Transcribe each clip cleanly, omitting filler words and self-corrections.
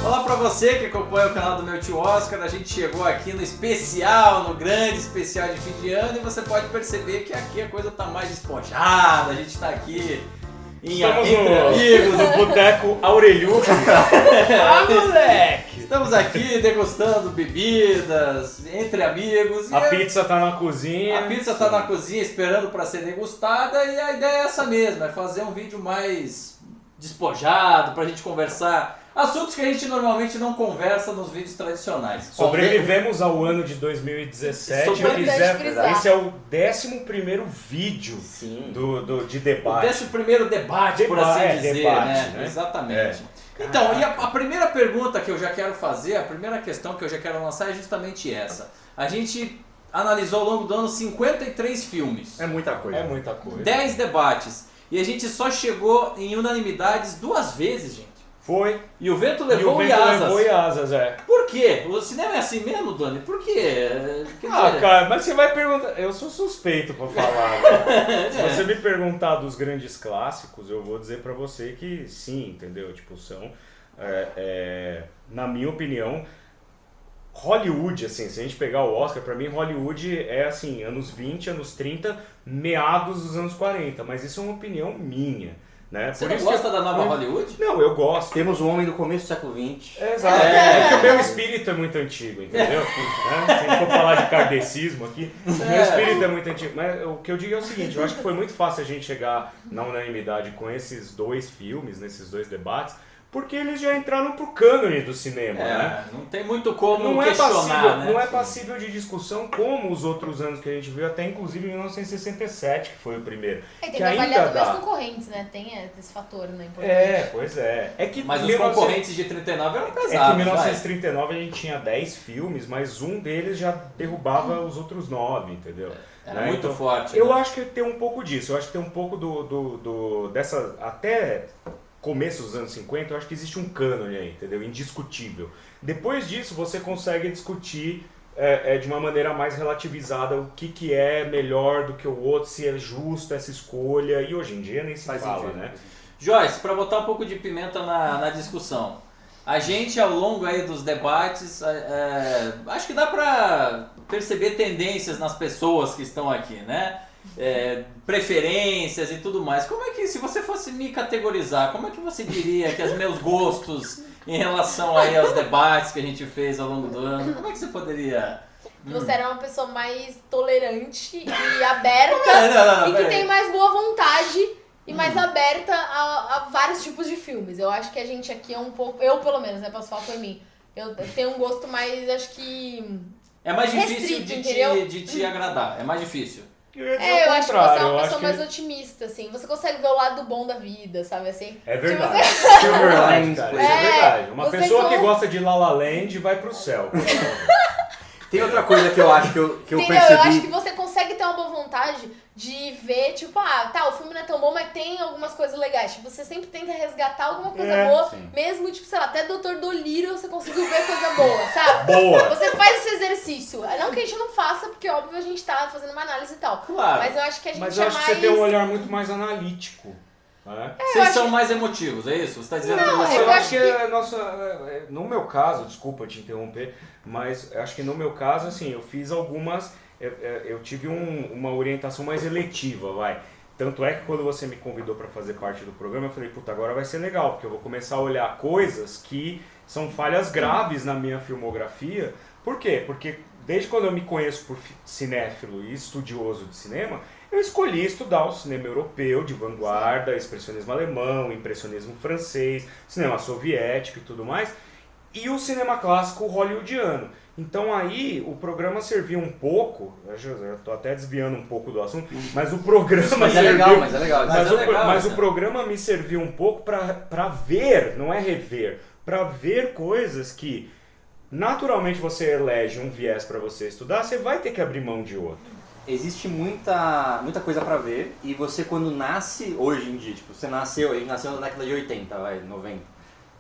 Olá pra você que acompanha o canal do meu tio Oscar, a gente chegou aqui no especial, no grande especial de fim de ano, e você pode perceber que aqui a coisa tá mais despojada, a gente tá aqui Estamos entre amigos. no Boteco Aureliucci. Ah, moleque! Estamos aqui degustando bebidas, entre amigos. A pizza tá na cozinha. A pizza tá na cozinha esperando para ser degustada, e a ideia é essa mesmo, é fazer um vídeo mais despojado, pra gente conversar assuntos que a gente normalmente não conversa nos vídeos tradicionais. Sobrevivemos ao ano de 2017 esse é o 11º vídeo de debate. O 11º debate, por assim dizer, né? Exatamente. Então, e a primeira pergunta que eu já quero fazer, a primeira questão que eu já quero lançar é justamente essa. A gente analisou ao longo do ano 53 filmes. É muita coisa. 10 debates. E a gente só chegou em unanimidades 2 vezes, gente. Foi. E o vento levou e asas. Levou e asas, é. Por quê? O cinema é assim mesmo, Dani? Por quê? Cara, mas você vai perguntar... Eu sou suspeito pra falar. Né? Se você me perguntar dos grandes clássicos, eu vou dizer pra você que sim, entendeu? Tipo, são... na minha opinião, Hollywood, assim, se a gente pegar o Oscar, pra mim Hollywood é assim, anos 20, anos 30, meados dos anos 40. Mas isso é uma opinião minha. Né? Você não gosta da nova Hollywood? Não, eu gosto. Temos o homem do começo do século XX. Exato. Porque o meu espírito é muito antigo, entendeu? Se a gente for falar de kardecismo aqui, o meu espírito é muito antigo. Mas o que eu digo é o seguinte, eu acho que foi muito fácil a gente chegar na unanimidade com esses 2 filmes, nesses 2 debates, porque eles já entraram pro cânone do cinema, né? Não tem muito como não questionar, né? Não é passível de discussão como os outros anos que a gente viu, até inclusive em 1967, que foi o primeiro. Tem que que avaliar também os concorrentes, né? Tem esse fator, né? Importante. Pois é. Mas os concorrentes de 39 eram pesados. É que em 1939 a gente tinha 10 filmes, mas um deles já derrubava os outros 9, entendeu? Era muito forte. Eu acho que tem um pouco disso, eu acho que tem um pouco dessa... Até começo dos anos 50, eu acho que existe um cânone aí, entendeu? Indiscutível. Depois disso, você consegue discutir de uma maneira mais relativizada o que é melhor do que o outro, se é justo essa escolha, e hoje em dia nem se fala, né? Joyce, para botar um pouco de pimenta na discussão, a gente ao longo aí dos debates, acho que dá para perceber tendências nas pessoas que estão aqui, né? Preferências e tudo mais. Como é que, se você fosse me categorizar, como é que você diria que os meus gostos em relação aí aos debates que a gente fez ao longo do ano, como é que você poderia... Você era uma pessoa mais tolerante e aberta e que tem mais boa vontade e mais aberta a vários tipos de filmes. Eu acho que a gente aqui é um pouco, eu pelo menos, né, posso falar por mim, eu tenho um gosto mais, acho que... É mais difícil restrito, de te agradar, é mais difícil. Eu acho que você é uma pessoa mais otimista, assim. Você consegue ver o lado bom da vida, sabe assim? É verdade. Silver Linings, cara, isso é verdade. Uma pessoa que gosta de La La Land vai pro céu. Tem outra coisa que eu acho que eu percebi... Eu acho que você consegue ter uma boa vontade de ver, tipo, o filme não é tão bom, mas tem algumas coisas legais. Tipo, você sempre tenta resgatar alguma coisa boa, sim. mesmo, tipo, sei lá, até Dr. Dolittle você conseguiu ver coisa boa, sabe? Boa! Você faz esse exercício. Não que a gente não faça, porque óbvio a gente tá fazendo uma análise e tal. Claro. Mas eu acho que a gente Mas eu acho mais... que você tem um olhar muito mais analítico. Né? Vocês são mais emotivos, é isso? Você está dizendo Não, que você... Eu acho que no meu caso, desculpa te interromper, mas acho que no meu caso, assim, eu fiz algumas, eu tive uma orientação mais eletiva, vai. Tanto é que quando você me convidou para fazer parte do programa, eu falei, puta, agora vai ser legal, porque eu vou começar a olhar coisas que são falhas graves na minha filmografia. Por quê? Porque desde quando eu me conheço por cinéfilo e estudioso de cinema, eu escolhi estudar o cinema europeu de vanguarda, expressionismo alemão, impressionismo francês, cinema soviético e tudo mais, e o cinema clássico hollywoodiano. Então aí o programa servia um pouco, eu estou até desviando um pouco do assunto, mas o programa Mas é legal. Mas o programa me serviu um pouco para ver, não é rever, para ver coisas que naturalmente você elege um viés para você estudar, você vai ter que abrir mão de outro. Existe muita coisa pra ver, e você quando nasce, hoje em dia, tipo, a gente nasceu na década de 80, 90.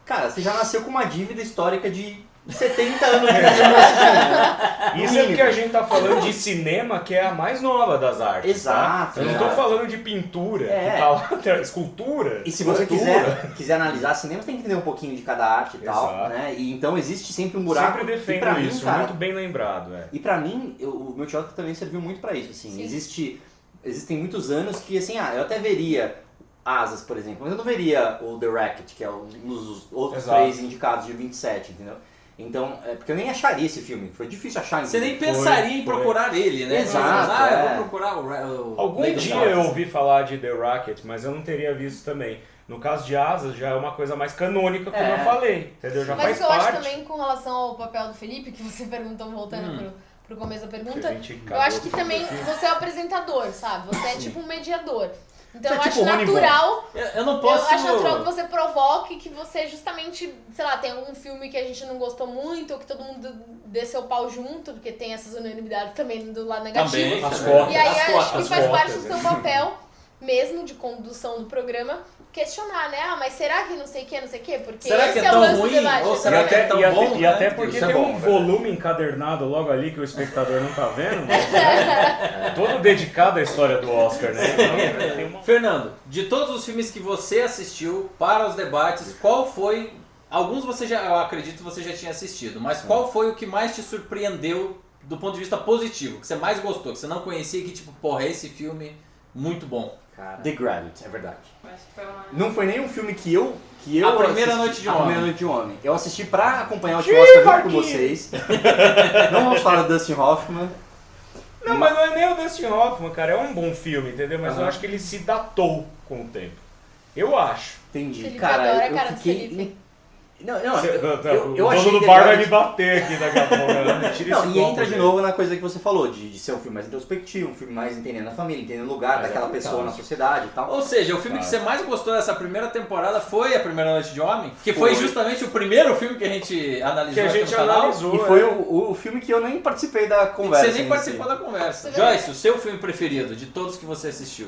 Cara, você já nasceu com uma dívida histórica de 70 anos de filme. Isso é porque a gente tá falando de cinema, que é a mais nova das artes. Exato. Tá? Eu não tô falando de pintura, É. que tá lá, escultura. E se você escultura. quiser analisar cinema, você tem que entender um pouquinho de cada arte e tal, Exato. né? E então existe sempre um buraco. Sempre E defendo pra isso, mim, cara, muito bem lembrado. E pra mim, o meu teatro também serviu muito pra isso, assim. Sim. Existem muitos anos que, assim, eu até veria Asas, por exemplo, mas eu não veria o The Racket, que é um dos outros Exato. 3 indicados de 27, entendeu? Então, porque eu nem acharia esse filme, foi difícil achar. Você nem inclusive. pensaria em procurar ele, né? Exato, Eu é. vou procurar o Algum Lady dia Gaga. eu ouvi falar de The Racket, mas eu não teria visto também. No caso de Asas, já é uma coisa mais canônica, como eu falei, entendeu? Já Mas faz o que eu acho parte. também com relação ao papel do Felipe, que você perguntou voltando pro começo da pergunta, Que a gente eu cagou acho que tudo também aqui. você é o apresentador, sabe? Você é tipo um mediador. Então Você eu é acho tipo o Rony Von. natural. Eu não posso... Eu acho natural que você provoque, que você justamente, sei lá, tem algum filme que a gente não gostou muito, ou que todo mundo dê seu pau junto, porque tem essas unanimidades também do lado negativo. Também, As também. cotas. E aí As acho cotas, que faz cotas, parte do seu papel, mesmo de condução do programa, questionar, né? Ah, mas será que não sei o que, não sei o que? Porque Será que esse é o tão lance do ruim? debate. Ou E será que é tão bom, e né? até porque Isso é tem bom, um verdade. volume encadernado logo ali que o espectador não tá vendo, mas todo dedicado à história do Oscar, né? Então, tem uma... Fernando, de todos os filmes que você assistiu para os debates, qual foi... Alguns você já, eu acredito, você já tinha assistido, mas qual foi o que mais te surpreendeu do ponto de vista positivo, que você mais gostou, que você não conhecia e que tipo, porra, esse filme muito bom. The Gravity, é verdade. Acho que foi uma... Não foi nenhum filme que eu A Primeira assisti- Noite de um A Homem. Primeira Noite de um Homem. Eu assisti pra acompanhar o último Oscar junto com vocês. Não vamos falar do Dustin Hoffman. Não, mas não é nem o Dustin Hoffman, cara. É um bom filme, entendeu? Mas eu acho que ele se datou com o tempo. Eu acho. Entendi. Felipe Cara, adora a eu cara do fiquei... Felipe. Não, O eu dono achei do The bar vai me Gravity- bater aqui daqui a pouco. Né? Tira Não, esse e copo entra de dele. novo na coisa que você falou, de ser um filme mais introspectivo, um filme mais entendendo a família, entendendo o lugar Mas é daquela pessoa na fantástico. sociedade e tal. Ou seja, o filme que você mais gostou dessa primeira temporada foi A Primeira Noite de Homem, que Foi. foi justamente o primeiro filme que a gente analisou Que a aqui gente no canal. analisou. E foi é. o filme que eu nem participei da conversa. Você nem em participou si. da conversa. Você vê? Joyce, o seu filme preferido de todos que você assistiu?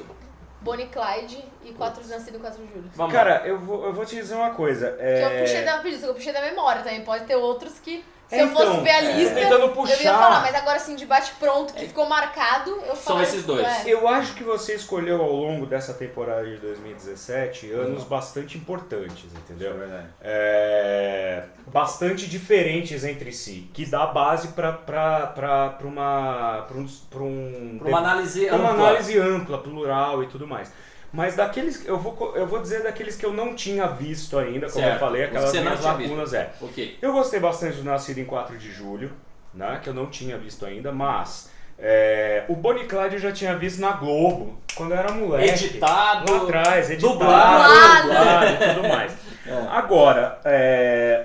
Bonnie e Clyde e Nascido em 4 de Julho. Vamos Cara, eu vou te dizer uma coisa. Que eu puxei da preguiça, eu puxei da memória também. Pode ter outros que, se É, eu fosse então, ver a lista, tentando eu puxar. ia falar, mas agora assim, de bate-pronto, que ficou marcado, eu falo. São esses dois. Eu acho que você escolheu ao longo dessa temporada de 2017 anos bastante importantes, entendeu? Bastante diferentes entre si, que dá base para uma análise uma ampla. análise ampla, plural e tudo mais. Mas daqueles, eu vou dizer daqueles que eu não tinha visto ainda, como Certo. eu falei, aquelas Você não minhas tinha visto. lacunas Ok. Eu gostei bastante do Nascido em 4 de Julho, né, que eu não tinha visto ainda, mas o Bonnie e Clyde eu já tinha visto na Globo, quando eu era moleque. Editado, Lá atrás, editado, dublado. dublado e tudo mais. Agora,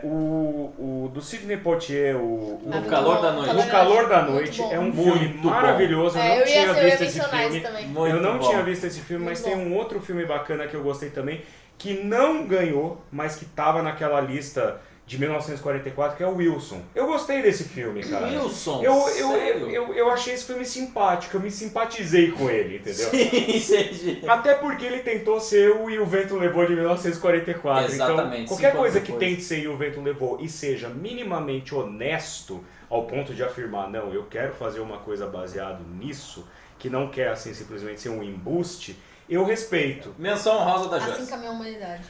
o do Sidney Poitier, O Calor da Noite. O Calor da Muito Noite bom. é um filme Muito bom. maravilhoso, eu não Eu tinha ia visto esse mencionar filme. isso também. Muito Eu não bom. tinha visto esse filme, mas Muito tem um outro filme bacana que eu gostei também, que não ganhou, mas que tava naquela lista de 1944, que é o Wilson. Eu gostei desse filme, cara. Wilson, Eu sério? achei esse filme simpático, eu me simpatizei com ele, entendeu? Sim, entendi. Até porque ele tentou ser o E o Vento Levou de 1944. Exatamente, Então, qualquer 5 coisa anos que depois. tente ser E o Vento Levou e seja minimamente honesto ao ponto de afirmar, não, eu quero fazer uma coisa baseado nisso, que não quer assim simplesmente ser um embuste, eu respeito. Menção honrosa da Assim Joyce. caminhou a humanidade.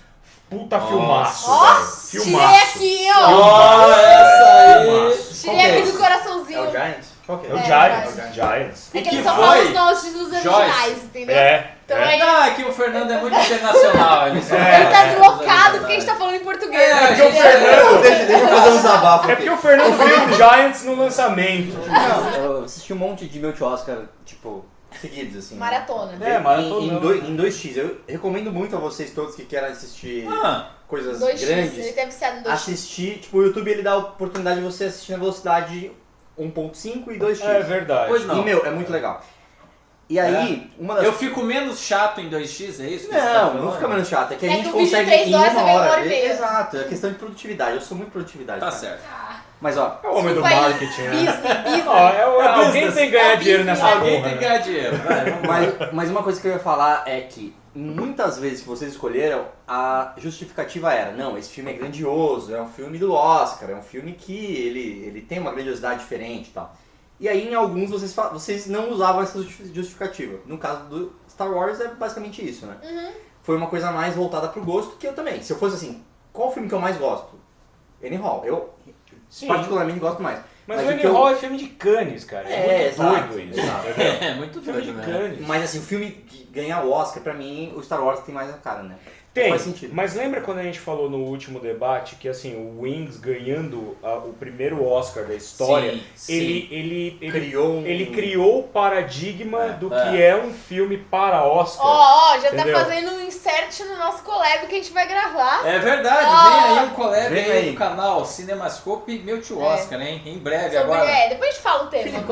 Puta Nossa. filmaço, Ó, velho. tirei Filmaço. aqui, ó. Ó, essa aí! Filmaço. Tirei Qual que é aqui esse? do coraçãozinho. É o Giants? Qual que É o É, Giants. Giants. É E que que ele só foi? fala os nossos títulos originais, entendeu? Então aí Não, é que o Fernando é muito internacional. Ele, só É. ele tá deslocado porque a gente tá falando em português. É, porque o Ele- Fernando- Deixa eu fazer um desabafo É aqui. porque o Fernando viu o Giants no lançamento. Não, eu assisti um monte de multi-Oscar, tipo, seguidos, assim. Maratona. É, maratona. Em 2x. Eu recomendo muito a vocês todos que querem assistir Ah, coisas 2x, ele grandes. deve ser no 2x. Assistir, tipo, o YouTube ele dá a oportunidade de você assistir na velocidade 1.5 e 2x. É verdade. pois não. E, meu, é muito legal. E aí, uma das... Eu fico menos chato em 2x, é isso? que você tá Não, falando? não fica menos chato. É que a É gente que o vídeo consegue 3 em horas uma também hora. 1h30. Exato, é questão de produtividade. Eu sou muito produtividade. Tá cara. certo. Mas ó, É o homem do Desculpa aí, marketing, né? business. Ó, alguém business. tem que ganhar É dinheiro business. nessa Alguém porra, tem que né? ganhar dinheiro. Vai, vamos lá. mas uma coisa que eu ia falar é que muitas vezes que vocês escolheram, a justificativa era, não, esse filme é grandioso, é um filme do Oscar, é um filme que ele tem uma grandiosidade diferente e tal. E aí em alguns vocês não usavam essa justificativa. No caso do Star Wars é basicamente isso, né? Foi uma coisa mais voltada pro gosto, que eu também. Se eu fosse assim, qual o filme que eu mais gosto? Annie Hall. Eu particularmente gosto mais. Mas o Annie Hall é filme de Cannes, cara. É muito doido isso. É muito filme de Cannes. Mas assim, o filme que ganha o Oscar, pra mim, o Star Wars tem mais a cara, né? Tem, faz sentido. Mas lembra quando a gente falou no último debate que assim, o Wings ganhando o primeiro Oscar da história, ele criou o paradigma do que é um filme para Oscar. Já entendeu? Tá fazendo um insert no nosso collab que a gente vai gravar. É verdade, vem aí um collab aí do canal Cinemascope Meu Tio Oscar, hein? Em breve agora. Depois a gente fala o tema.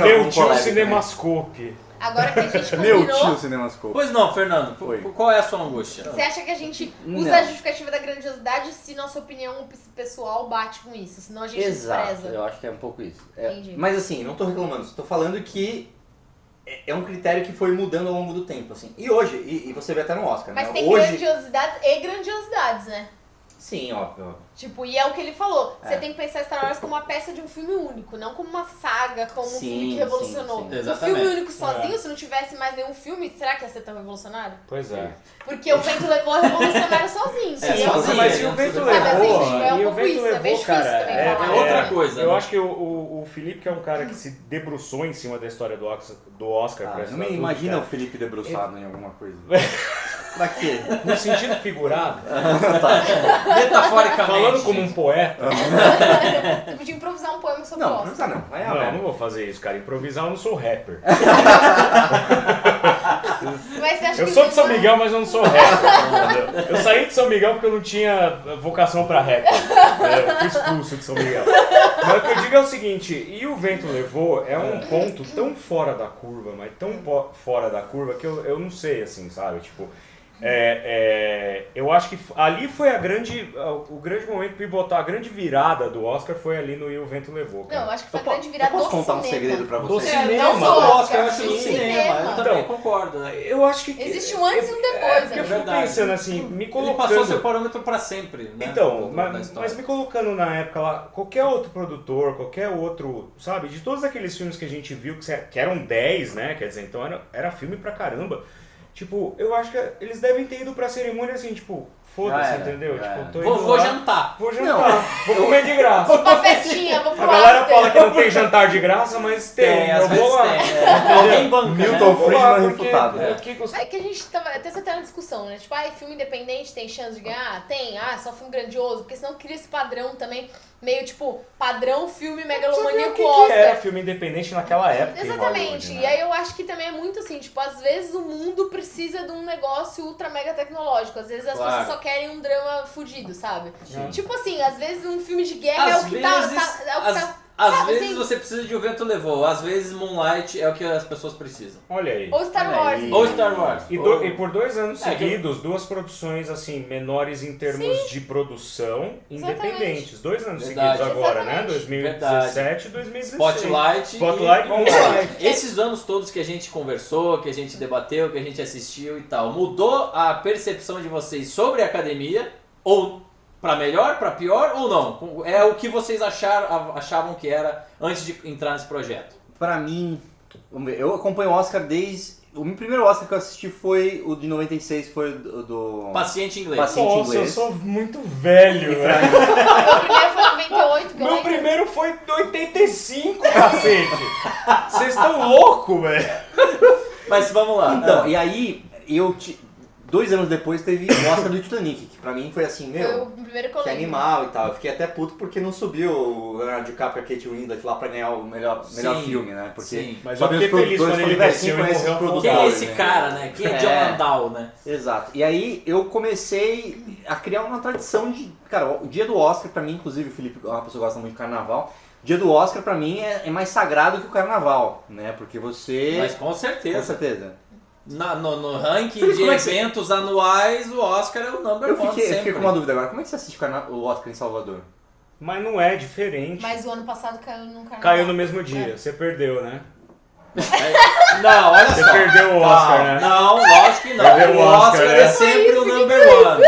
Meu Tio Cinemascope. Agora que a gente combinou... Meu tio Cinemascope. Pois não, Fernando, qual é a sua angústia? Você acha que a gente usa a justificativa da grandiosidade se nossa opinião pessoal bate com isso? Senão a gente despreza. Eu acho que é um pouco isso. Entendi. Mas assim, não tô reclamando, estou falando que é um critério que foi mudando ao longo do tempo, assim. E hoje, e você vê até no Oscar, mas né? Tem hoje... grandiosidades e grandiosidades, né? Sim, óbvio. Tipo, e é o que ele falou. Você tem que pensar Star Wars como uma peça de um filme único, não como uma saga, como um filme que revolucionou. Sim. Um filme único sozinho, se não tivesse mais nenhum filme, será que ia ser tão revolucionário? Pois é. Porque o Vento Levou é revolucionário sozinho. Mas se o Vento Levou, cara, é outra coisa. Eu acho que o Felipe, que é um cara que se debruçou em cima da história do Oscar. Não me imagina o Felipe debruçado em alguma coisa. Pra quê? No sentido figurado. Metaforicamente. Falando como um poeta. Você podia improvisar um poema sobre o Oscar. Improvisar não. Eu não vou fazer isso, cara. Improvisar eu não sou rapper. Mas você acha Eu que sou de São Miguel, mas eu não sou rapper. Eu saí de São Miguel porque eu não tinha vocação pra rapper. Eu fui expulso de São Miguel. Mas o que eu digo é o seguinte, e o Vento Levou é um ponto tão fora da curva, mas tão fora da curva que eu não sei, assim, sabe? Tipo, eu acho que ali foi o grande momento pivotar, a grande virada do Oscar foi ali no E o Vento Levou, cara. Não, eu acho que foi a grande virada do cinema. Posso contar um segredo pra Do você? cinema, não O Oscar, eu do acho que no cinema. cinema. Eu também concordo, né? Eu acho que... Existe um antes e um depois, porque eu né? fico pensando assim, me Ele colocando... passou seu parâmetro pra sempre, né? Então, mas me colocando na época lá, qualquer outro produtor, qualquer outro, sabe, de todos aqueles filmes que a gente viu, que eram 10, né, quer dizer, então era filme pra caramba, tipo, eu acho que eles devem ter ido pra cerimônia assim, tipo, foda-se, entendeu? Tipo, vou jantar. Vou comer de graça. Vou pra festinha, vou pro A galera after. fala que não tem jantar de graça, mas tem, eu vou lá. Alguém banca, Milton né? Friedman refutado. É que a gente tava até até na discussão, né? Tipo, filme independente tem chance de ganhar? Tem. Só filme grandioso. Porque senão cria esse padrão também, meio tipo, padrão filme megalomaníaco que Oscar. era filme independente naquela época. Exatamente. Hollywood, né? E aí eu acho que também é muito assim, tipo, às vezes o mundo precisa de um negócio ultra mega tecnológico. Às vezes as pessoas só querem um drama fudido, sabe? Tipo assim, às vezes um filme de guerra é o que Às vezes você precisa de O Vento Levou, às vezes Moonlight é o que as pessoas precisam. Olha aí. Ou Star Wars. Ou Star Wars. E por 2 anos seguidos, duas produções assim, menores em termos de produção, independentes. 2 anos seguidos agora, né? 2017 e 2016. Spotlight e Moonlight. Esses anos todos que a gente conversou, que a gente debateu, que a gente assistiu e tal, mudou a percepção de vocês sobre a academia? Ou pra melhor, pra pior ou não? É o que vocês achavam que era antes de entrar nesse projeto? Pra mim, eu acompanho o Oscar desde... O meu primeiro Oscar que eu assisti foi o de 96, foi o do... Paciente Inglês. Nossa, eu sou muito velho, velho. Meu primeiro foi 98, que eu Meu lembro. primeiro foi 85, cacete. Vocês estão loucos, velho. Mas vamos lá. Então, e aí, 2 anos depois teve o Oscar do Titanic, que pra mim foi assim, Foi o primeiro que eu que lembro. animal e tal. Eu fiquei até puto porque não subiu o Leonardo DiCaprio e a Kate Winslet lá pra ganhar o melhor filme, né? Porque Sim. Mas só eu vi fiquei os feliz quando ele produtores, desceu e conhece morreu os produtores, Quem é esse né? cara, né? Quem é John Landau, né? Exato. E aí eu comecei a criar uma tradição de... Cara, o dia do Oscar pra mim, inclusive o Felipe é uma pessoa que gosta muito de carnaval, o dia do Oscar pra mim é mais sagrado que o carnaval, né? Porque você... Mas com certeza. Com certeza. No ranking Felipe, de como é que eventos anuais, o Oscar é o number one Eu sempre. fiquei com uma dúvida agora. Como é que você assiste o Oscar em Salvador? Mas não é diferente. Mas o ano passado caiu no carnaval. Caiu no mesmo dia, você perdeu, né? Não, olha Você só. perdeu o Oscar, né? Não, lógico que não. Perdeu O Oscar né? é sempre o number one.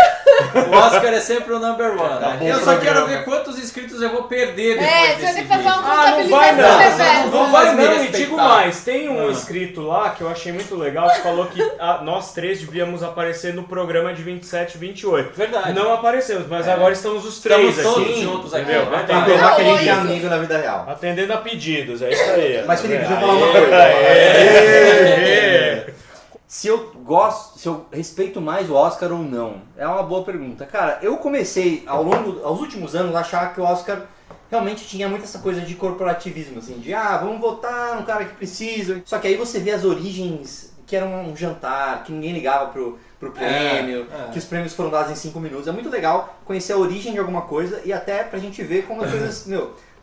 O Oscar é sempre o number one. Tá bom Eu só programa. quero ver quantos inscritos eu vou perder depois É, você vai desse ter que fazer vídeo. uma Ah, não vai contabilização não. reversa. Não vai Mas me não, e respeitar. digo mais, tem um Ah. inscrito lá que eu achei muito legal que falou que nós três devíamos aparecer no programa de 27 e 28. Verdade. Não aparecemos, mas agora estamos os três Estamos todos aqui. juntos aqui. entendeu? Verdade. Pra provar que a gente é Não, amigo na vida real. Atendendo a pedidos, é isso aí. Mas, Felipe, deixa eu Aê, falar uma coisa. aê. Se eu gosto, se eu respeito mais o Oscar ou não, é uma boa pergunta. Cara, eu comecei aos últimos anos a achar que o Oscar realmente tinha muito essa coisa de corporativismo, assim, de vamos votar no cara que precisa. Só que aí você vê as origens, que era um jantar, que ninguém ligava pro prêmio, que os prêmios foram dados em 5 minutos. É muito legal conhecer a origem de alguma coisa e até pra gente ver como as coisas,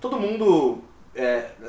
todo mundo...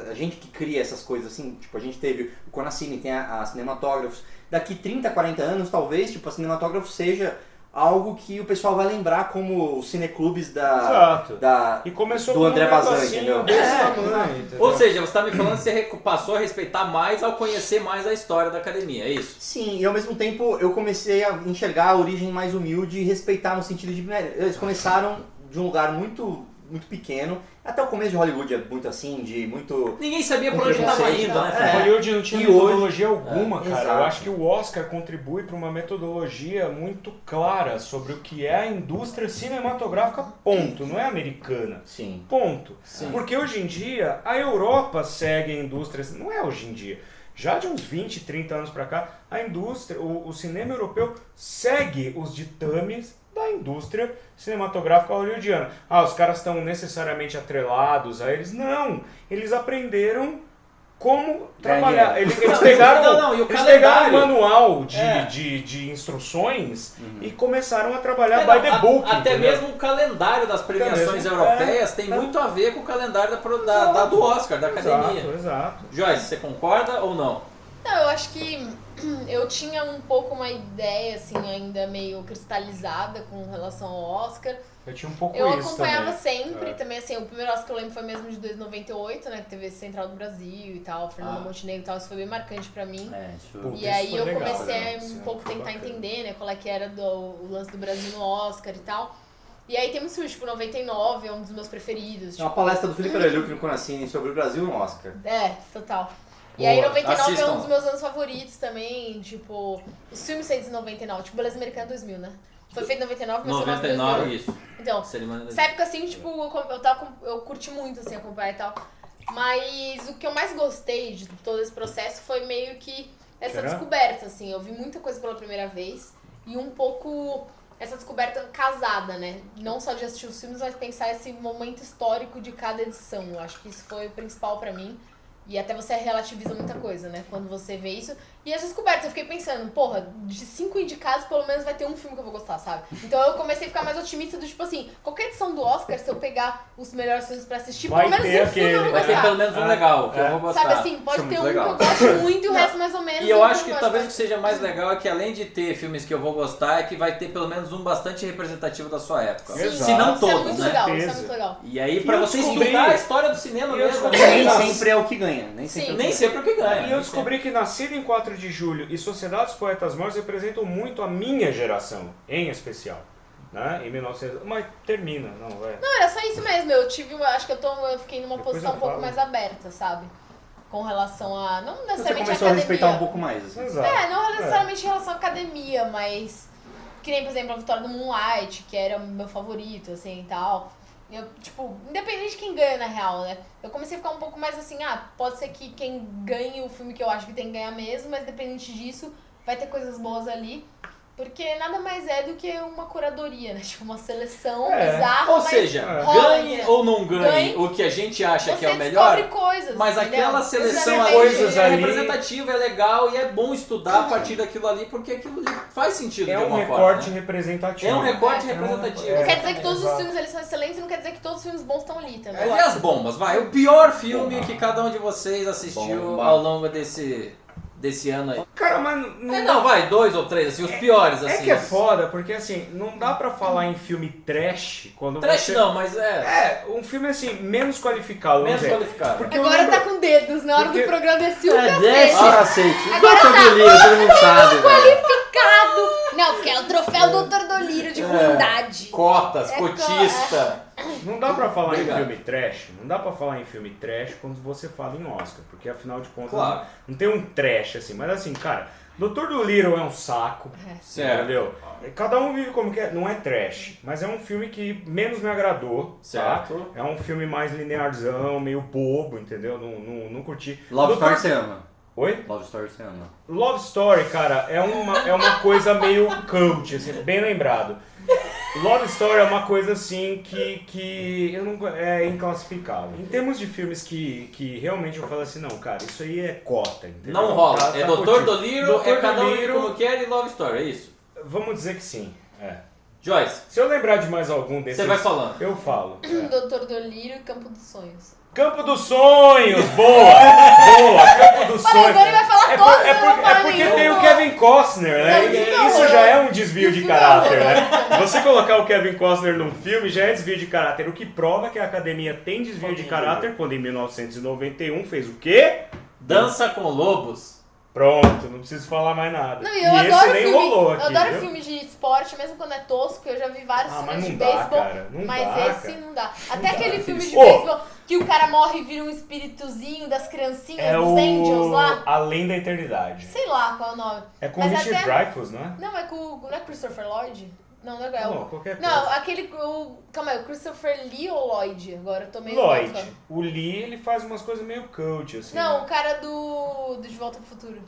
a gente que cria essas coisas assim, tipo, a gente teve o Conacine, tem a Cinematógrafos. Daqui 30, 40 anos, talvez, tipo, a Cinematógrafo seja algo que o pessoal vai lembrar como os cineclubes Exato. da E começou do com André um Bazin, negocinho entendeu? desse tamanho, entendeu? Ou seja, você está me falando que você passou a respeitar mais ao conhecer mais a história da academia, é isso? Sim, e ao mesmo tempo eu comecei a enxergar a origem mais humilde e respeitar no sentido de... Eles começaram de um lugar muito pequeno. Até o começo de Hollywood é muito assim, de muito... Ninguém sabia por onde estava indo, né? Hollywood não tinha E metodologia alguma, cara. exato. Eu acho que o Oscar contribui para uma metodologia muito clara sobre o que é a indústria cinematográfica, ponto. Não é americana. Sim. Ponto. Sim. Porque hoje em dia a Europa segue a indústria, não é hoje em dia, já de uns 20, 30 anos pra cá, a indústria, o cinema europeu segue os ditames da indústria cinematográfica hollywoodiana. Os caras estão necessariamente atrelados a eles? Não, eles aprenderam como trabalhar. Eles pegaram, e o eles pegaram calendário? um manual É. de instruções e começaram a trabalhar by the Não, book. até entendeu? mesmo o calendário das premiações mesmo, europeias tem muito a ver com o calendário do Oscar, da academia. Exato. Joyce, você concorda ou não? Não, eu acho que eu tinha um pouco uma ideia, assim, ainda meio cristalizada com relação ao Oscar. Eu tinha um pouco Eu isso acompanhava também. sempre, também assim, o primeiro Oscar que eu lembro foi mesmo de 98, né, que teve esse Central do Brasil e tal, Fernanda Montenegro e tal, isso foi bem marcante pra mim. Puta, E isso aí foi eu legal, comecei né? a Isso um pouco foi tentar bacana. entender, né, qual é que era o lance do Brasil no Oscar e tal. E aí tem muitos filmes, tipo 99, é um dos meus preferidos. É uma palestra do Felipe Arelhuc no Conacine sobre o Brasil no Oscar. Total. E Boa, aí 99 é assistam. um dos meus anos favoritos também, tipo, os filmes feitos em 99, tipo Beleza Americana 2000, né? Foi feito em 99, mas 99, isso. Então, Cerimônia nessa época assim, tipo, eu curti muito, assim, acompanhar e tal. Mas o que eu mais gostei de todo esse processo foi meio que essa descoberta, assim. Eu vi muita coisa pela primeira vez e um pouco essa descoberta casada, né? Não só de assistir os filmes, mas pensar esse momento histórico de cada edição. Eu acho que isso foi o principal pra mim. E até você relativiza muita coisa, né? Quando você vê isso. E as descobertas, eu fiquei pensando, porra, de 5 indicados, pelo menos vai ter um filme que eu vou gostar, sabe? Então eu comecei a ficar mais otimista do tipo assim, qualquer edição do Oscar, se eu pegar os melhores filmes pra assistir, Vai pelo menos ter um filme eu vou Vai ter gostar. pelo menos um legal, que eu vou gostar. Sabe assim, pode Isso é ter um muito que legal. eu gosto muito e o resto mais ou menos. E eu um acho não que gosto talvez o tanto. que seja mais legal é que além de ter filmes que eu vou gostar, é que vai ter pelo menos um bastante representativo da sua época. Sim, Exato. Se não isso é todos, muito né? legal, isso é Certeza. muito legal. E aí, pra E eu você descobri- estudar a história do cinema E eu mesmo, descobri- Nem né? sempre é o que ganha. Nem sempre é o que Nem sempre é o que ganha. E eu descobri que Nascido em 4 de Julho e Sociedade dos Poetas Mortos representam muito a minha geração, em especial. Né? Em 1900... Mas termina, não, vai. Não, era só isso mesmo. Eu acho que eu fiquei numa Depois posição eu um pouco falo. mais aberta, sabe? Com relação a. Não Você necessariamente começou a academia. respeitar um pouco mais. Assim. Exato. Não necessariamente em relação à academia, mas. Que nem, por exemplo, a vitória do Moonlight, que era meu favorito, assim e tal. Eu, tipo, independente de quem ganha na real, né? Eu comecei a ficar um pouco mais assim, pode ser que quem ganhe o filme que eu acho que tem que ganhar mesmo, mas independente disso, vai ter coisas boas ali. Porque nada mais é do que uma curadoria, né? Tipo, uma seleção bizarra, Ou mas seja, rola, ganhe né? ou não ganhe Ganhe, o que a gente acha que é o Você melhor, descobre coisas, mas entendeu? aquela seleção Exatamente. ali Coisas é ali- representativa, é legal e é bom estudar a partir daquilo ali, porque aquilo ali faz sentido É de um alguma recorte forma, né? representativo. É um recorte É um- representativo. Não quer dizer que todos os Exato. filmes eles são excelentes e não quer dizer que todos os filmes bons estão ali também. E as bombas, vai. O pior filme que cada um de vocês assistiu Bomba. ao longo desse ano aí? Cara, mas Não, vai, 2 ou 3, assim, os piores, assim. É que é foda, porque assim, não dá pra falar em filme trash quando Trash você... não, mas um filme assim, menos qualificado, vamos menos dizer. qualificado. Porque eu Agora lembro- tá com dedos, na hora Porque- do programa desse um Desce o cacete. Agora Doutor tá. Dolittle, todo mundo sabe, velho. Qualificado! Não, porque é o troféu Doutor Dolittle de ruindade. Cotas, É cotista. Não dá pra falar Obrigado. em filme trash, não dá pra falar em filme trash quando você fala em Oscar, porque afinal de contas Claro. não tem um trash assim, mas assim, cara, Dr. Dolittle é um saco, Certo. entendeu? Cada um vive como quer, não é trash, mas é um filme que menos me agradou, Certo. tá? É um filme mais linearzão, meio bobo, entendeu? Não curti. Love Dr. Story você ama. Oi? Love Story você ama. Love Story, cara, é uma coisa meio cult, assim, bem lembrado. Love Story é uma coisa assim que eu não, é inclassificável. Em termos de filmes que realmente eu falo assim, não, cara, isso aí é cota, entendeu? Não rola. Tá É Dr. curtido. Dolittle, é Dr. cada um Dolittle, como quer e Love Story, é isso? vamos dizer que sim, é. Joyce, Se eu lembrar de mais algum desses, você vai falando. eu falo. Doutor Dolittle e Campo dos Sonhos. Campo dos Sonhos, boa! Boa, Campo dos Falei, Sonhos. agora ele vai falar todos, eu não vou É falar porque nenhum. tem o Kevin Costner, né? Não, E isso não, isso já é um desvio de isso caráter, não. né? Você colocar o Kevin Costner num filme já é desvio de caráter, o que prova que a academia tem desvio de caráter quando em 1991 fez o quê? Dança com Lobos. Pronto, não preciso falar mais nada. Não, e eu esse adoro nem filme. rolou aqui, eu adoro viu? filme de esporte, mesmo quando é tosco. Eu já vi vários Ah, mas filmes de não dá, beisebol. cara, não Mas dá, esse cara. não dá. Até dá, aquele aquele filme de Ô! beisebol que o cara morre e vira um espíritozinho das criancinhas, É dos o Angels lá. Além da Eternidade. Sei lá qual é o nome. É com Mas Richard até- Dreyfuss, não é? Não, não é Christopher Lloyd? Não, não é Não, qualquer coisa. Não, aquele. Calma aí, o Christopher Lee ou Lloyd? Agora eu tô meio. Lloyd. louca. O Lee, ele faz umas coisas meio cult, assim. Não, né? o cara do De Volta pro Futuro.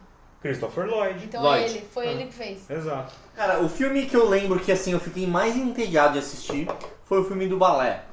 Christopher Lloyd. Então Lloyd. é ele, foi ele que fez. Exato. Cara, o filme que eu lembro que assim eu fiquei mais entediado de assistir foi o filme do balé.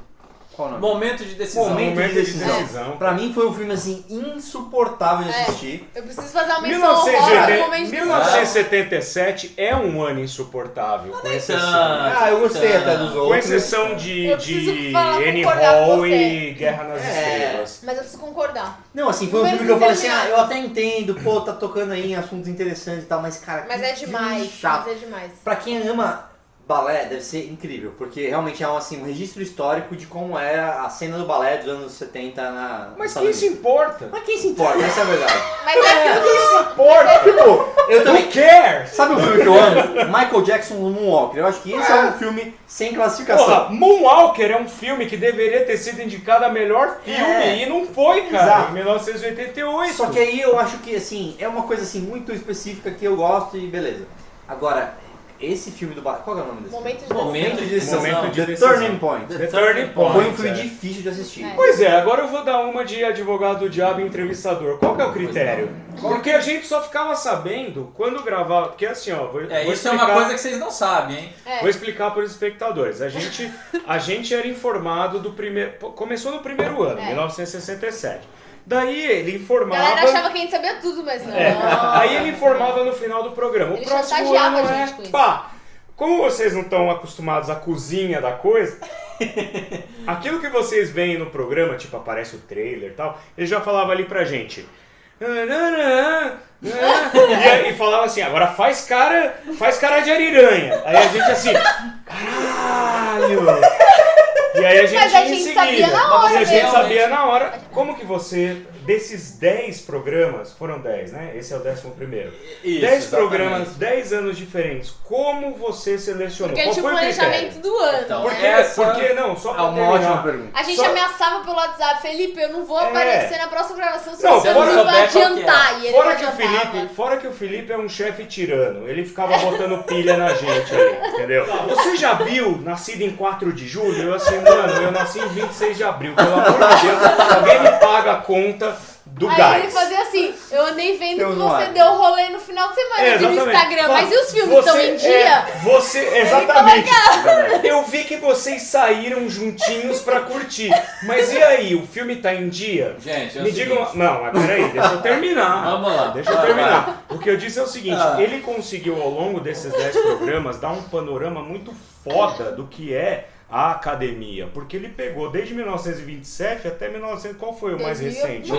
Qual o nome? Momento de decisão. Momento de decisão. decisão. Pra mim foi um filme assim insuportável de assistir. Eu preciso fazer uma menção honrosa no momento de decisão. 1977 é um ano insuportável, com exceção. Ah, eu gostei até dos Com outros. exceção de Eu preciso Annie concordar com Hall você. e Guerra nas É. Estrelas. Mas eu preciso concordar. Não, assim, foi um Números filme que eu falei assim, intermináveis. eu até entendo, pô, tá tocando aí em assuntos interessantes e tal, mas cara, Mas que é filme demais. chato. Mas é demais. Pra quem ama balé, deve ser incrível, porque realmente é um registro histórico de como era a cena do balé dos anos 70 na Mas nos quem Estados se Unidos. importa? Mas quem se importa, essa é a verdade. Mas é aquilo Quem se importa? Tipo, eu também... Who cares? Sabe o filme que eu amo? Michael Jackson no Moonwalker. Eu acho que esse é um filme sem classificação. Porra, Moonwalker é um filme que deveria ter sido indicado a melhor filme É. e não foi, cara, Exato. em 1988. Só que aí eu acho que, assim, é uma coisa assim muito específica que eu gosto e beleza. Agora, esse filme do balé... Qual é o nome desse Momento de filme? Momento de decisão. decisão. Momento de The decisão. Turning Point. The Turning Point. Foi um filme é. difícil de assistir. É. Pois é, agora eu vou dar uma de advogado do diabo e entrevistador. Qual que é o critério? Porque a gente só ficava sabendo quando gravava. Porque assim, ó, vou Isso explicar, é uma coisa que vocês não sabem, hein? É. Vou explicar para os espectadores. A gente era informado do primeiro. Começou no primeiro ano, É. 1967. Daí ele A informava. galera achava que a gente sabia tudo, mas não. É, aí ele informava no final do programa. Ele O próximo chantageava ano a gente é com isso. pá. Como vocês não estão acostumados à cozinha da coisa, aquilo que vocês veem no programa, tipo, aparece o trailer e tal, ele já falava ali pra gente. E falava assim, agora faz cara de ariranha. Aí a gente assim, caralho! E aí a gente Mas a em gente seguida, sabia na hora a gente mesmo. sabia na hora. Como que você, desses 10 programas, foram 10, né? Esse é o 11º. Isso, 10 exatamente. programas, 10 anos diferentes. Como você selecionou? Porque ele Qual tinha o foi o planejamento critério? do ano. Então, Porque não, só É pra uma terminar. ótima pergunta. A gente Só- ameaçava pelo WhatsApp, Felipe, eu não vou aparecer na próxima gravação se Não, você fora- não vai souber qual que é. adiantar. E ele Fora não que, o adiantava. Felipe é um chefe tirano, ele ficava botando pilha na gente ali, entendeu? Você já viu Nascido em 4 de julho? Eu assim, mano, eu nasci em 26 de abril, pelo amor de Deus, alguém me paga a conta do Aí gás. ele fazia assim, eu andei vendo Eu que não você acho. deu rolê no final de semana aqui no Exatamente. Instagram, Fala, mas e os filmes estão em dia? Exatamente. Eu vi que vocês saíram juntinhos pra curtir. Mas e aí, o filme tá em dia? Gente, é o Me seguinte. digam. Não, mas peraí, deixa eu terminar. Vamos lá. Deixa eu Vai, terminar. O que eu disse é o seguinte: Ah. ele conseguiu ao longo desses 10 programas dar um panorama muito foda do que é a academia? Porque ele pegou desde 1927 até 1900, qual foi o mais 2000, recente?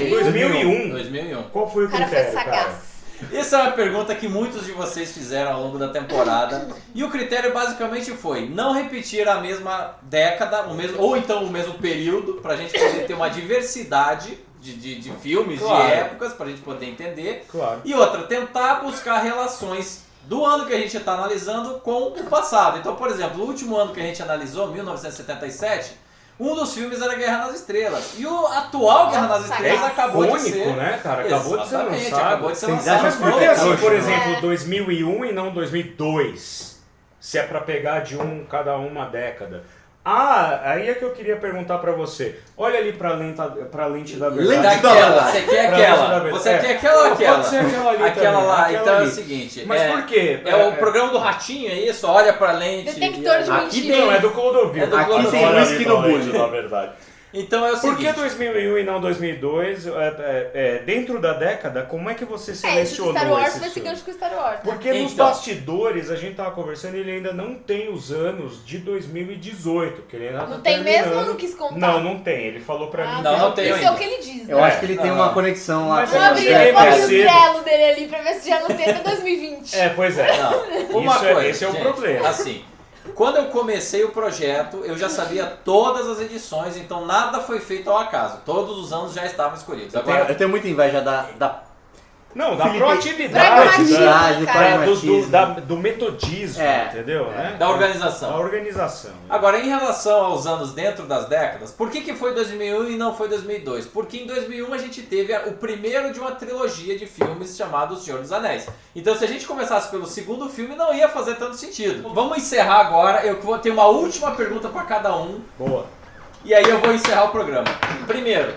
2001. 2001. Qual foi o O cara foi critério, cara? sagaz. Essa é uma pergunta que muitos de vocês fizeram ao longo da temporada. E o critério basicamente foi não repetir a mesma década, ou então o mesmo período, pra gente poder ter uma diversidade de filmes, Claro. de épocas, pra gente poder entender. Claro. E outra, tentar buscar relações do ano que a gente está analisando com o passado. Então, por exemplo, o último ano que a gente analisou, 1977, um dos filmes era Guerra nas Estrelas. E o atual Guerra nas Estrelas acabou de Icônico, ser... né, cara? Acabou de ser Exatamente, lançado. acabou de ser Vocês lançado. acham Mas por que É, assim, por é. exemplo, 2001 e não 2002? Se é pra pegar de cada uma década. Aí é que eu queria perguntar pra você. Olha ali pra lente da verdade. Lente da Daquela, verdade. você quer Pra aquela? lente da verdade. Você quer aquela ou aquela? Pode ser aquela ali Aquela também, lá, aquela então é ali. o seguinte. Mas por quê? É o programa do ratinho, é isso? Olha pra lente. Detector de Aqui mentira. Não, é do Clodovil. É do Aqui Clodovil. tem Olha whisky ali no pra lente bulho. da verdade. Então é o Por seguinte. que 2001 e não 2002? Dentro da década, como é que você Isso selecionou do Star Wars esses foi esse filmes? gancho com o Star Wars. Né? Porque nos Então. bastidores, a gente tava conversando, ele ainda não tem os anos de 2018, que ele ainda Não tá tem mesmo ou terminando. não quis contar? Não tem. Ele falou pra mim. Não, não tem Isso ainda. é o que ele diz, né? Eu acho que ele tem Não. uma conexão lá Mas com eu Vamos não o sei, abrir, é vamos mais abrir o cedo. Trello dele ali pra ver se já não tem até 2020. Pois é. Não, uma Isso coisa, esse é o gente, problema. Assim, quando eu comecei o projeto, eu já sabia todas as edições, então nada foi feito ao acaso. Todos os anos já estavam escolhidos. Agora, Eu tenho muita inveja da Não, da Felipe, proatividade, pragmatismo, da- cara. do metodismo, É. entendeu? Né? da organização. Da organização. Agora, em relação aos anos dentro das décadas, por que foi 2001 e não foi 2002? Porque em 2001 a gente teve o primeiro de uma trilogia de filmes chamado O Senhor dos Anéis. Então, se a gente começasse pelo segundo filme, não ia fazer tanto sentido. Vamos encerrar agora. Eu vou ter uma última pergunta para cada um. Boa. E aí eu vou encerrar o programa. Primeiro,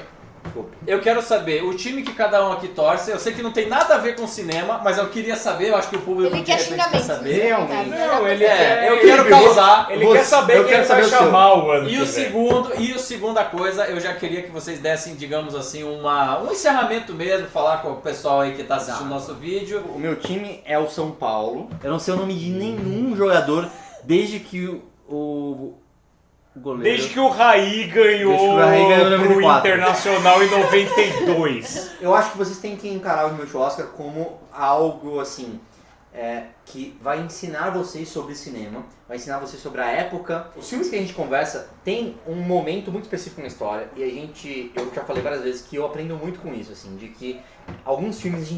eu quero saber o time que cada um aqui torce. Eu sei que não tem nada a ver com cinema, mas eu queria saber, eu acho que o público Ele de quer repente quer xingamentos. saber. Realmente. Não, ele Eu quero causar. Ele quer saber eu quem quero vai saber o seu. chamar o ano E que o vem. segundo, a segunda coisa, eu já queria que vocês dessem, digamos assim, um encerramento mesmo, falar com o pessoal aí que está assistindo nosso vídeo. O meu time é o São Paulo. Eu não sei o nome de nenhum jogador desde que o goleiro... Desde que o Raí ganhou, Desde que o Raí ganhou em pro 94. Internacional em 92. Eu acho que vocês têm que encarar o meu Oscar como algo assim que vai ensinar vocês sobre cinema, vai ensinar vocês sobre a época. Os filmes que a gente conversa tem um momento muito específico na história e eu já falei várias vezes que eu aprendo muito com isso, assim, de que alguns filmes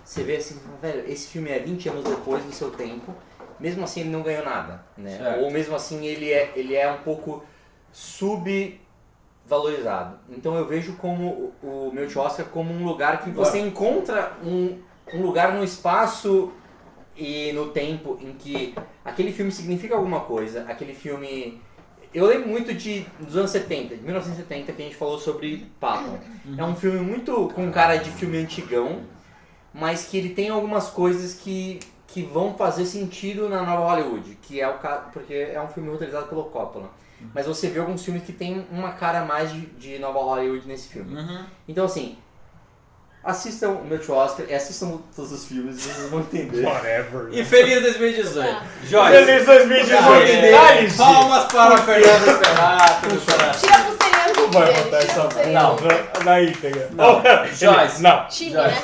você vê assim, velho, esse filme é 20 anos depois do seu tempo, mesmo assim ele não ganhou nada, né? Certo. Ou mesmo assim ele é um pouco subvalorizado. Então eu vejo como o meu Oscar como um lugar que você encontra um lugar no espaço e no tempo em que aquele filme significa alguma coisa, aquele filme... Eu lembro muito dos anos 70, de 1970, que a gente falou sobre Patton. É um filme muito com cara de filme antigão, mas que ele tem algumas coisas que vão fazer sentido na nova Hollywood, que é o caso, porque é um filme roteirizado pelo Coppola. Mas você vê alguns filmes que tem uma cara mais de nova Hollywood nesse filme. Então assim, assistam o meu Oscar e assistam todos os filmes, vocês vão entender. Whatever. E feliz 2018. Tá. Joyce. Feliz 2018. Dá-lhe palmas para o Fernando Ferrato. Tira a pulseirinha do Vai dele, botar tira a essa pulseirinha. Não. na íntegra. Não. Joyce. Não. Time, Joyce. né?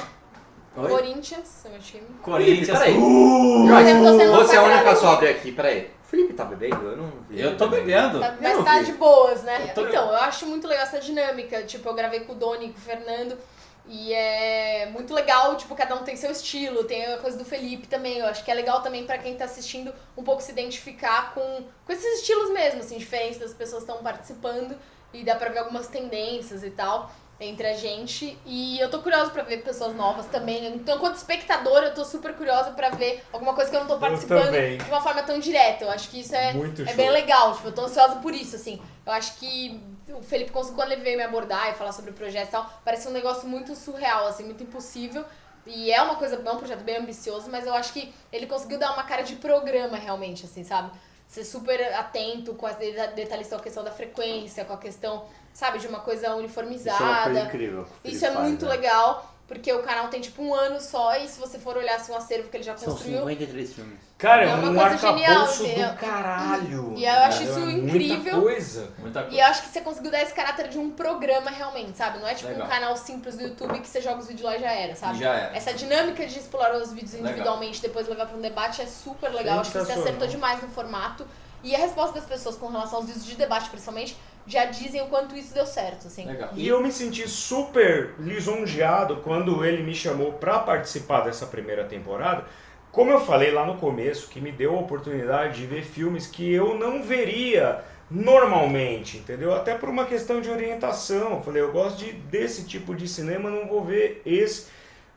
Oi? Corinthians, é meu time. Corinthians. Peraí. Mas eu tô sendo Você é a única massacrada. sóbria aqui, peraí. O Felipe tá bebendo? Eu não vi. Eu tô bebendo. Tá- Eu mas não tá vi. de boas, né? tô- Então, eu acho muito legal essa dinâmica. Tipo, eu gravei com o Doni, com o Fernando. E é muito legal, tipo, cada um tem seu estilo. Tem a coisa do Felipe também. Eu acho que é legal também pra quem tá assistindo um pouco se identificar com esses estilos mesmo, assim, diferentes das pessoas que estão participando. E dá pra ver algumas tendências e tal entre a gente. E eu tô curiosa pra ver pessoas novas também. Então, enquanto espectadora, eu tô super curiosa pra ver alguma coisa que eu não tô participando também. de uma forma tão direta. Eu acho que isso é Muito bem show. legal. Tipo, eu tô ansiosa por isso, assim. Eu acho que o Felipe conseguiu, quando ele veio me abordar e falar sobre o projeto e tal, parece um negócio muito surreal, assim, muito impossível. E é uma coisa, é um projeto bem ambicioso, mas eu acho que ele conseguiu dar uma cara de programa realmente, assim, sabe? Ser super atento com as detalhes com a questão da frequência, com a questão, sabe, de uma coisa uniformizada. Isso é uma coisa incrível. que o Isso Felipe é faz, muito né? legal. porque o canal tem tipo 1 ano só, e se você for olhar assim, o acervo que ele já São construiu... 53 filmes. Cara, É uma um coisa genial, arcabouço entendeu? do caralho. E eu acho isso Muita incrível. coisa. Muita coisa. E eu acho que você conseguiu dar esse caráter de um programa realmente, sabe? Não é tipo Legal. um canal simples do YouTube que você joga os vídeos lá e já era, sabe? Já era. Essa dinâmica de explorar os vídeos Legal. individualmente e depois levar pra um debate é super legal. Acho que você Sensacional. acertou demais no formato. E a resposta das pessoas com relação aos vídeos de debate, principalmente, já dizem o quanto isso deu certo, assim. Legal. E eu me senti super lisonjeado quando ele me chamou para participar dessa primeira temporada. Como eu falei lá no começo, que me deu a oportunidade de ver filmes que eu não veria normalmente, entendeu? Até por uma questão de orientação. Eu falei, eu gosto desse tipo de cinema, não vou ver esse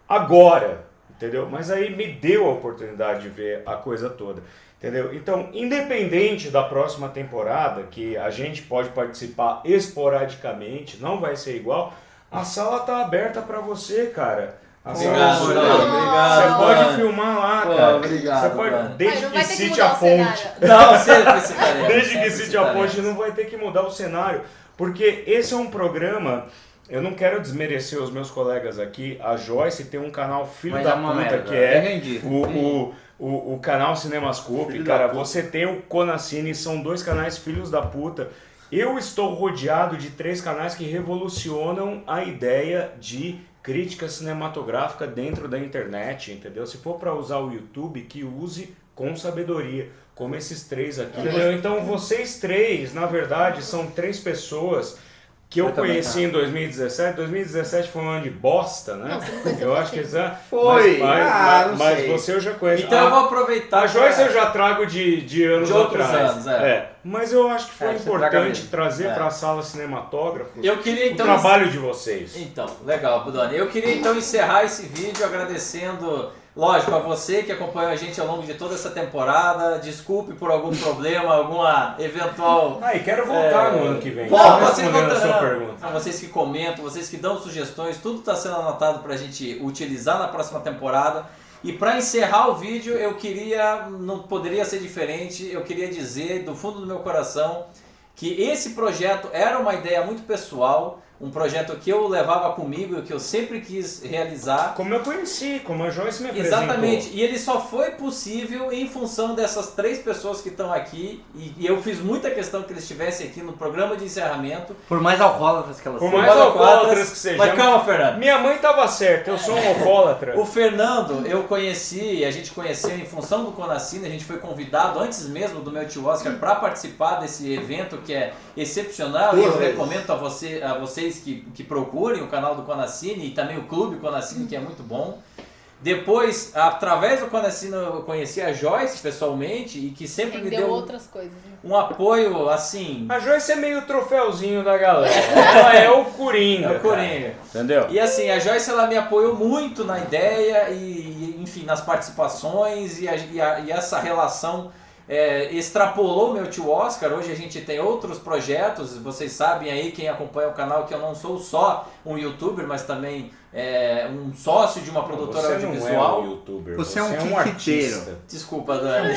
agora, entendeu? Mas aí me deu a oportunidade de ver a coisa toda. Entendeu? Então, independente da próxima temporada, que a gente pode participar esporadicamente, não vai ser igual, a sala tá aberta pra você, cara. A Obrigado, sala Dani, obrigado, Você pode Dani. filmar lá, Pô, cara. obrigado, Você pode, Dani. desde não que vai ter que cite mudar a o fonte. cenário. Não, sempre citaremos. Desde que sempre cite a fonte, citaremos. não vai ter que mudar o cenário. Porque esse é um programa... Eu não quero desmerecer os meus colegas aqui. A Joyce tem um canal filho Mas da é uma puta, merda. que é Entendi. o canal Cinemascope. Filho da Cara, puta. você tem o Conacine, são 2 canais filhos da puta. Eu estou rodeado de 3 canais que revolucionam a ideia de crítica cinematográfica dentro da internet, entendeu? Se for para usar o YouTube, que use com sabedoria, como esses 3 aqui. Entendeu? Então vocês 3, na verdade, são 3 pessoas que eu também, conheci em 2017. 2017 foi um ano de bosta, né? Não, você não conheceu Eu acho que Foi. Mas, Não mas sei. você eu já conheço. Então eu vou aproveitar. A Joyce pra- eu já trago de anos De outros atrás. anos, é. Mas eu acho que foi Você traga importante mesmo. trazer É. para a sala cinematógrafos Eu queria o então. trabalho de vocês. Então, legal, Budoni. Eu queria então encerrar esse vídeo agradecendo, lógico, a você que acompanhou a gente ao longo de toda essa temporada. Desculpe por algum problema, alguma eventual. Ah, e quero voltar no ano que vem. Volta, Só vocês respondendo a sua voltarão. pergunta. A vocês que comentam, vocês que dão sugestões, tudo está sendo anotado para a gente utilizar na próxima temporada. E para encerrar o vídeo, eu queria, não poderia ser diferente, eu queria dizer do fundo do meu coração que esse projeto era uma ideia muito pessoal, um projeto que eu levava comigo e que eu sempre quis realizar. Como eu conheci, como a Joyce me apresentou. Exatamente, e ele só foi possível em função dessas 3 pessoas que estão aqui, e eu fiz muita questão que eles estivessem aqui no programa de encerramento. Por mais alcoólatras que elas Por sejam. mais alcoólatras que sejam. Mas calma, Fernando. Minha mãe tava certa, eu sou um alcoólatra. O Fernando, eu conheci, a gente conheceu em função do Conacine, a gente foi convidado antes mesmo do meu tio Oscar para participar desse evento que é excepcional, e eu recomendo a vocês que procurem o canal do Conacine e também o Clube Conacine, que é muito bom. Depois, através do Conacine, eu conheci a Joyce pessoalmente e que sempre me Entendeu deu outras coisas, né? um apoio assim. A Joyce é meio o troféuzinho da galera. Ela é o Coringa. É o Coringa. Cara. Entendeu? E assim, a Joyce ela me apoiou muito na ideia e enfim, nas participações e essa relação extrapolou meu tio Oscar. Hoje a gente tem outros projetos, vocês sabem aí, quem acompanha o canal, que eu não sou só um youtuber, mas também um sócio de uma produtora você audiovisual. Não é um youtuber, Você é um artista. artista. Desculpa, Dani.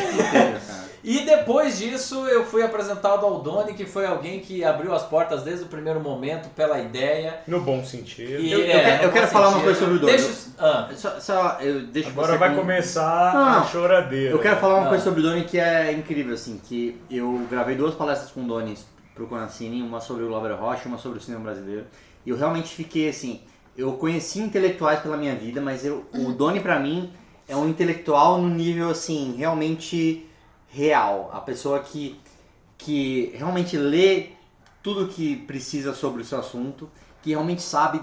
E depois disso eu fui apresentado ao Doni, que foi alguém que abriu as portas desde o primeiro momento pela ideia. No bom sentido. E, Eu quero falar uma coisa sobre o Doni. Deixa, Deixa Agora vai começar a choradeira. Eu quero falar uma coisa sobre o Doni que é incrível, assim, que eu gravei 2 palestras com o Doni pro Conacine, uma sobre o Glauber Rocha e uma sobre o cinema brasileiro. E eu realmente fiquei assim, eu conheci intelectuais pela minha vida, mas o Doni pra mim é um intelectual no nível, assim, realmente real. A pessoa que realmente lê tudo que precisa sobre o seu assunto, que realmente sabe.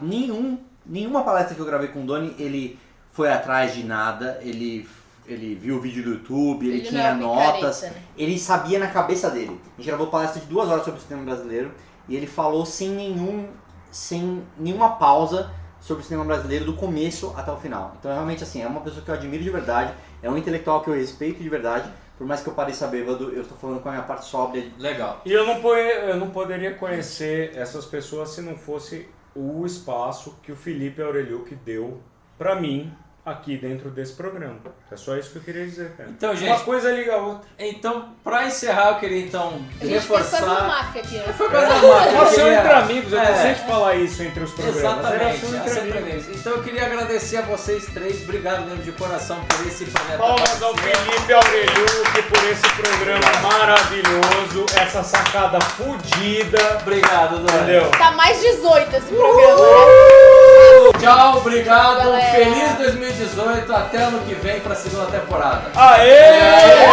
Nenhuma palestra que eu gravei com o Doni, ele foi atrás de nada, ele viu o vídeo do YouTube, ele tinha não é notas, picareta, né? ele sabia na cabeça dele. A gente gravou palestra de 2 horas sobre o cinema brasileiro e ele falou sem nenhuma pausa sobre o cinema brasileiro do começo até o final. Então realmente assim, é uma pessoa que eu admiro de verdade, é um intelectual que eu respeito de verdade. Por mais que eu pareça bêbado, eu estou falando com a minha parte sóbria. Legal. E eu não poderia conhecer essas pessoas se não fosse o espaço que o Felipe Aureliuk deu pra mim aqui dentro desse programa. É só isso que eu queria dizer, cara. Então, gente, uma coisa liga a outra. Então, pra encerrar, eu queria então A gente reforçar. fez quase uma máfia aqui, né? Foi quase uma máfia. Relação queria- entre amigos, eu É. cansei de falar isso entre os programas. Exatamente, Relação entre sempre amigos. amigos. Então eu queria agradecer a vocês três, obrigado mesmo de coração por esse projeto. Palmas ao Felipe Aureliuque por esse programa maravilhoso, essa sacada fodida. Obrigado, Dani. Entendeu? Tá mais 18 esse programa, né? Tchau, obrigado, Galera. feliz 2018, até ano que vem pra segunda temporada. Aê!